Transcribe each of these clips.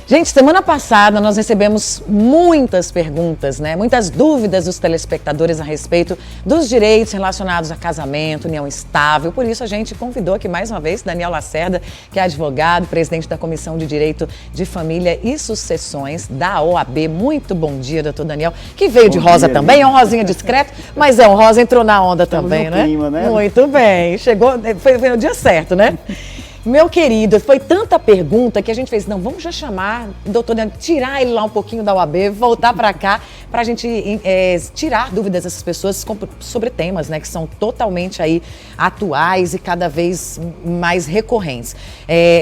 Gente, semana passada nós recebemos muitas perguntas, né? Muitas dúvidas dos telespectadores a respeito dos direitos relacionados a casamento, união estável. Por isso a gente convidou aqui mais uma vez Daniel Lacerda, que é advogado, presidente da Comissão de Direito de Família e Sucessões da OAB. Muito bom dia, doutor Daniel, que veio de rosa também, é um rosinha discreto, mas é um rosa, entrou na onda também, né? Clima, né? Muito bem, chegou, foi no dia certo, né? Meu querido, foi tanta pergunta que a gente fez, não, vamos já chamar o doutor Daniel, tirar ele lá um pouquinho da UAB, voltar para cá, para a gente tirar dúvidas dessas pessoas sobre temas, né, que são totalmente aí atuais e cada vez mais recorrentes.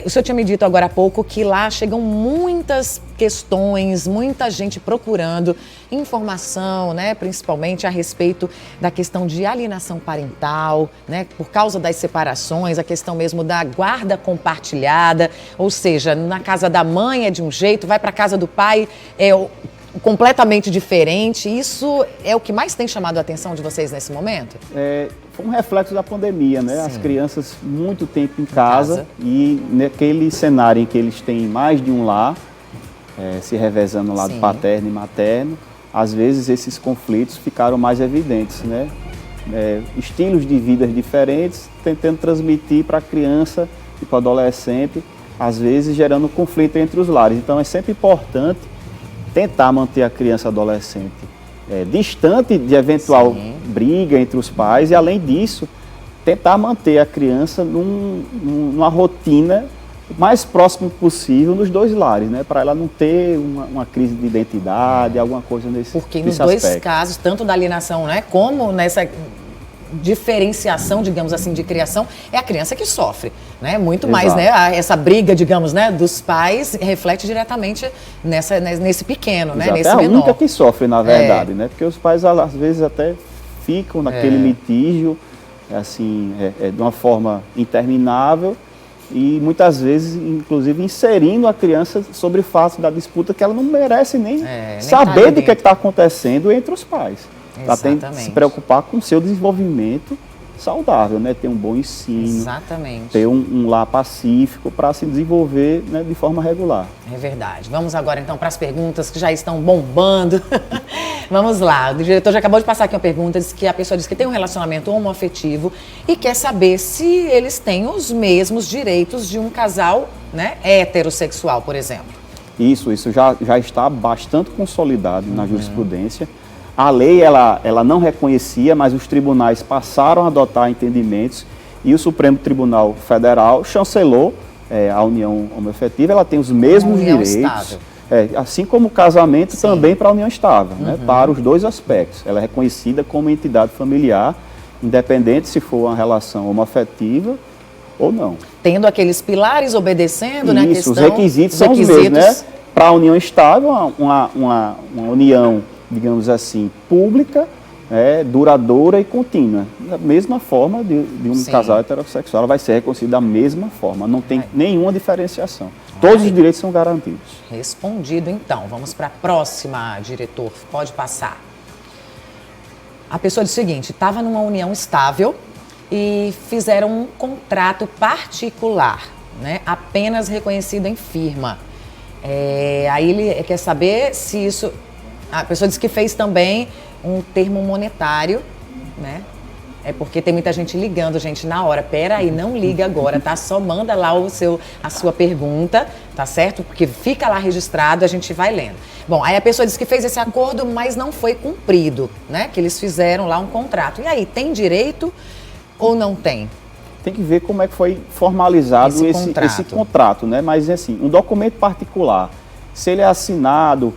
O senhor tinha me dito agora há pouco que lá chegam muitas questões, muita gente procurando informação, né, principalmente a respeito da questão de alienação parental, né, por causa das separações, a questão mesmo da guarda compartilhada, ou seja, na casa da mãe é de um jeito, vai para a casa do pai é completamente diferente. Isso é o que mais tem chamado a atenção de vocês nesse momento? Foi um reflexo da pandemia, né? Sim. As crianças muito tempo em casa e naquele cenário em que eles têm mais de um lar, se revezando o lado paterno e materno, às vezes esses conflitos ficaram mais evidentes, né? Estilos de vida diferentes, tentando transmitir para a criança e para o adolescente, às vezes gerando conflito entre os lares. Então é sempre importante tentar manter a criança e adolescente distante de eventual briga entre os pais e, além disso, tentar manter a criança numa rotina o mais próximo possível nos dois lares, né? Para ela não ter uma crise de identidade, alguma coisa nesse aspecto. Porque nos dois casos, tanto da alienação, né, como nessa diferenciação, digamos assim, de criação, é a criança que sofre, né? Muito mais, né? Essa briga, digamos, né, dos pais reflete diretamente nesse pequeno, né? Nesse menor. É a única que sofre, na verdade, né? Porque os pais, às vezes, até ficam naquele litígio, assim, de uma forma interminável e, muitas vezes, inclusive, inserindo a criança sobre o fato da disputa que ela não merece nem saber do que está acontecendo entre os pais. Ela tem que se preocupar com o seu desenvolvimento saudável, né? Ter um bom ensino, ter um lar pacífico para se desenvolver, né, de forma regular. É verdade. Vamos agora então para as perguntas que já estão bombando. Vamos lá, o diretor já acabou de passar aqui uma pergunta, diz que a pessoa diz que tem um relacionamento homoafetivo e quer saber se eles têm os mesmos direitos de um casal, né, heterossexual, por exemplo. Isso já está bastante consolidado na jurisprudência. A lei, ela não reconhecia, mas os tribunais passaram a adotar entendimentos e o Supremo Tribunal Federal chancelou a união homoafetiva. Ela tem os mesmos direitos, assim como o casamento também para a união estável, né, para os dois aspectos. Ela é reconhecida como entidade familiar, independente se for uma relação homoafetiva ou não. Tendo aqueles pilares, obedecendo, né? Isso, os requisitos são os mesmos, né? Para a união estável, uma união, digamos assim, pública, duradoura e contínua. Da mesma forma de um casal heterossexual, ela vai ser reconhecida da mesma forma, não tem nenhuma diferenciação. Todos os direitos são garantidos. Respondido, então. Vamos para a próxima, diretor. Pode passar. A pessoa diz o seguinte, estava numa união estável e fizeram um contrato particular, né, apenas reconhecido em firma. Aí ele quer saber se isso... A pessoa disse que fez também um termo monetário, né? É porque tem muita gente ligando, gente, na hora. Pera aí, não liga agora, tá? Só manda lá a sua pergunta, tá certo? Porque fica lá registrado, a gente vai lendo. Bom, aí a pessoa disse que fez esse acordo, mas não foi cumprido, né? Que eles fizeram lá um contrato. E aí, tem direito ou não tem? Tem que ver como é que foi formalizado esse contrato, né? Mas, assim, um documento particular, se ele é assinado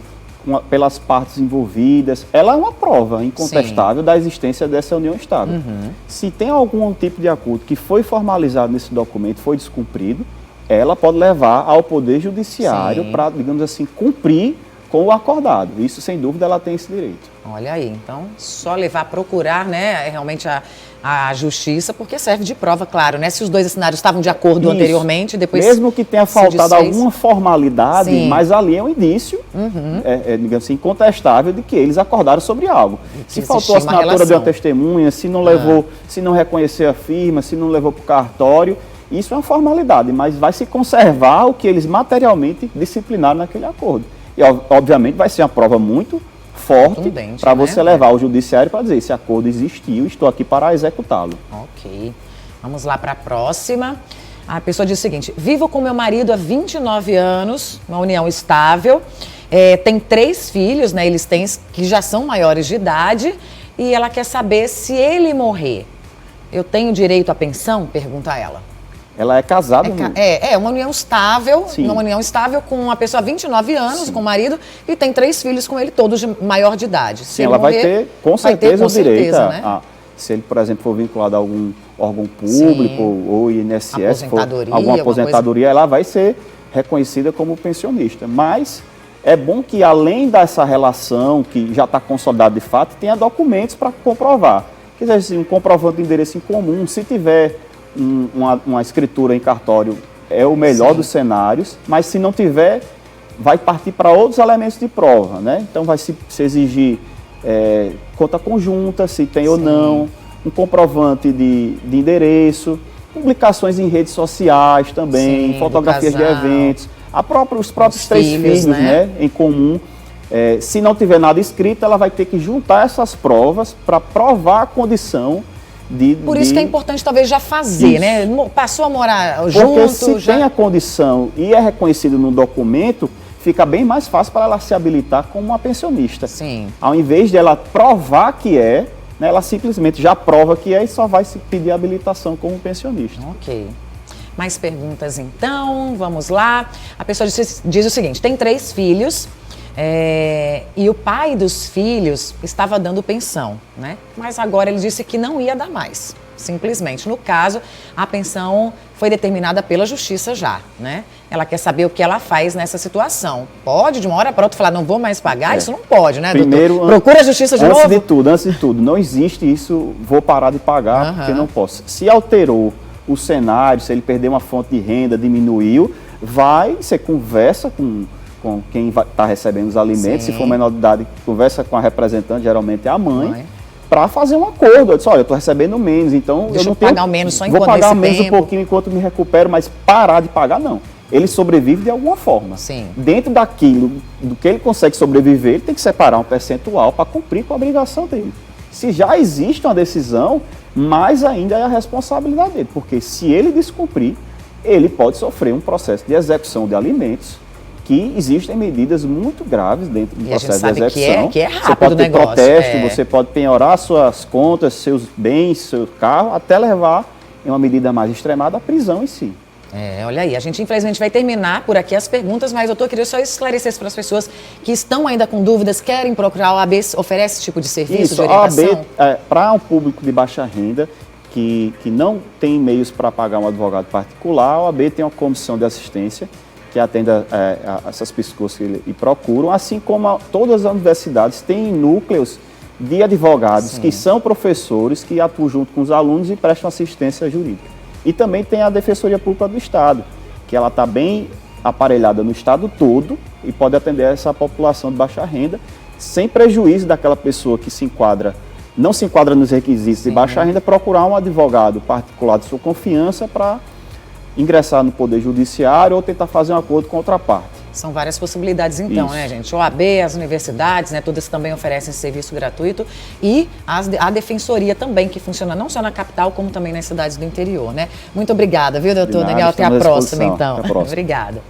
pelas partes envolvidas, ela é uma prova incontestável da existência dessa união estável. Se tem algum tipo de acordo que foi formalizado nesse documento, foi descumprido, ela pode levar ao Poder Judiciário para, digamos assim, cumprir com o acordado. Isso, sem dúvida, ela tem esse direito. Olha aí, então, só levar a procurar, né, realmente a justiça, porque serve de prova, claro, né? Se os dois assinaram estavam de acordo anteriormente, depois... Mesmo que tenha faltado alguma formalidade, mas ali é um indício, digamos assim, incontestável de que eles acordaram sobre algo. Se faltou a assinatura de uma testemunha, se não levou, se não reconheceu a firma, se não levou para o cartório, Isso é uma formalidade, mas vai se conservar o que eles materialmente disciplinaram naquele acordo. E, obviamente, vai ser uma prova muito forte para você levar ao judiciário para dizer: esse acordo existiu, estou aqui para executá-lo. Ok. Vamos lá para a próxima. A pessoa diz o seguinte: vivo com meu marido há 29 anos, uma união estável, tem 3 filhos, né? Eles têm que já são maiores de idade, e ela quer saber se ele morrer, eu tenho direito à pensão? Pergunta ela. Ela é casada? Uma união estável, Sim. Uma união estável com uma pessoa há 29 anos, Sim. com o marido, e tem 3 filhos com ele, todos de maior de idade. Sim, ela vai ter, com certeza, o direito né? se ele, por exemplo, for vinculado a algum órgão público ou INSS, alguma aposentadoria, ela vai ser reconhecida como pensionista. Mas é bom que, além dessa relação que já está consolidada de fato, tenha documentos para comprovar. Quer dizer, assim, um comprovante de endereço em comum, se tiver uma escritura em cartório, é o melhor dos cenários, mas se não tiver, vai partir para outros elementos de prova, né? Então vai se exigir conta conjunta, se tem ou não, um comprovante de endereço, publicações em redes sociais também, fotografias de eventos, os próprios 3 filhos, né, em comum. Se não tiver nada escrito, ela vai ter que juntar essas provas para provar a condição Por isso que é importante talvez já fazer, né? Passou a morar junto. Porque se tem a condição e é reconhecido no documento, fica bem mais fácil para ela se habilitar como uma pensionista. Sim. Ao invés de ela provar que né, ela simplesmente já prova que e só vai se pedir habilitação como pensionista. Ok. Mais perguntas então, vamos lá. A pessoa diz o seguinte: tem 3 filhos. E o pai dos filhos estava dando pensão, né? Mas agora ele disse que não ia dar mais, simplesmente. No caso, a pensão foi determinada pela justiça já, né? Ela quer saber o que ela faz nessa situação. Pode, de uma hora para outra, falar: não vou mais pagar? Isso não pode, né, Primeiro, doutor? Procura a justiça de novo? Antes de tudo, não existe isso, vou parar de pagar porque não posso. Se alterou o cenário, se ele perdeu uma fonte de renda, diminuiu, você conversa com quem está recebendo os alimentos. Sim. Se for menor de idade, conversa com a representante, geralmente é a mãe. Para fazer um acordo. Eu disse: olha, eu estou recebendo menos, então eu não tenho... pagar menos só enquanto vou pagar menos um pouquinho enquanto me recupero, mas parar de pagar, não. Ele sobrevive de alguma forma. Sim. Dentro daquilo, do que ele consegue sobreviver, ele tem que separar um percentual para cumprir com a obrigação dele. Se já existe uma decisão, mais ainda é a responsabilidade dele, porque se ele descumprir, ele pode sofrer um processo de execução de alimentos, que existem medidas muito graves dentro do processo de execução. Que é rápido você pode ter negócio, protesto, você pode penhorar suas contas, seus bens, seu carro, até levar, em uma medida mais extremada, a prisão em si. Olha aí, a gente infelizmente vai terminar por aqui as perguntas, mas doutor, eu queria só esclarecer isso para as pessoas que estão ainda com dúvidas, querem procurar. A OAB oferece esse tipo de serviço, de orientação? A OAB, para um público de baixa renda, que não tem meios para pagar um advogado particular, a OAB tem uma comissão de assistência que atende a essas pessoas que procuram, assim como todas as universidades têm núcleos de advogados que são professores, que atuam junto com os alunos e prestam assistência jurídica. E também tem a Defensoria Pública do Estado, que ela está bem aparelhada no estado todo e pode atender essa população de baixa renda, sem prejuízo daquela pessoa que não se enquadra nos requisitos de baixa renda, procurar um advogado particular de sua confiança para ingressar no Poder Judiciário ou tentar fazer um acordo com outra parte. São várias possibilidades então, né, gente? O OAB, as universidades, né, todas também oferecem esse serviço gratuito, e a Defensoria também, que funciona não só na capital, como também nas cidades do interior, né? Muito obrigada, viu, doutor Daniel? Até a próxima, então. Até a próxima. Obrigada.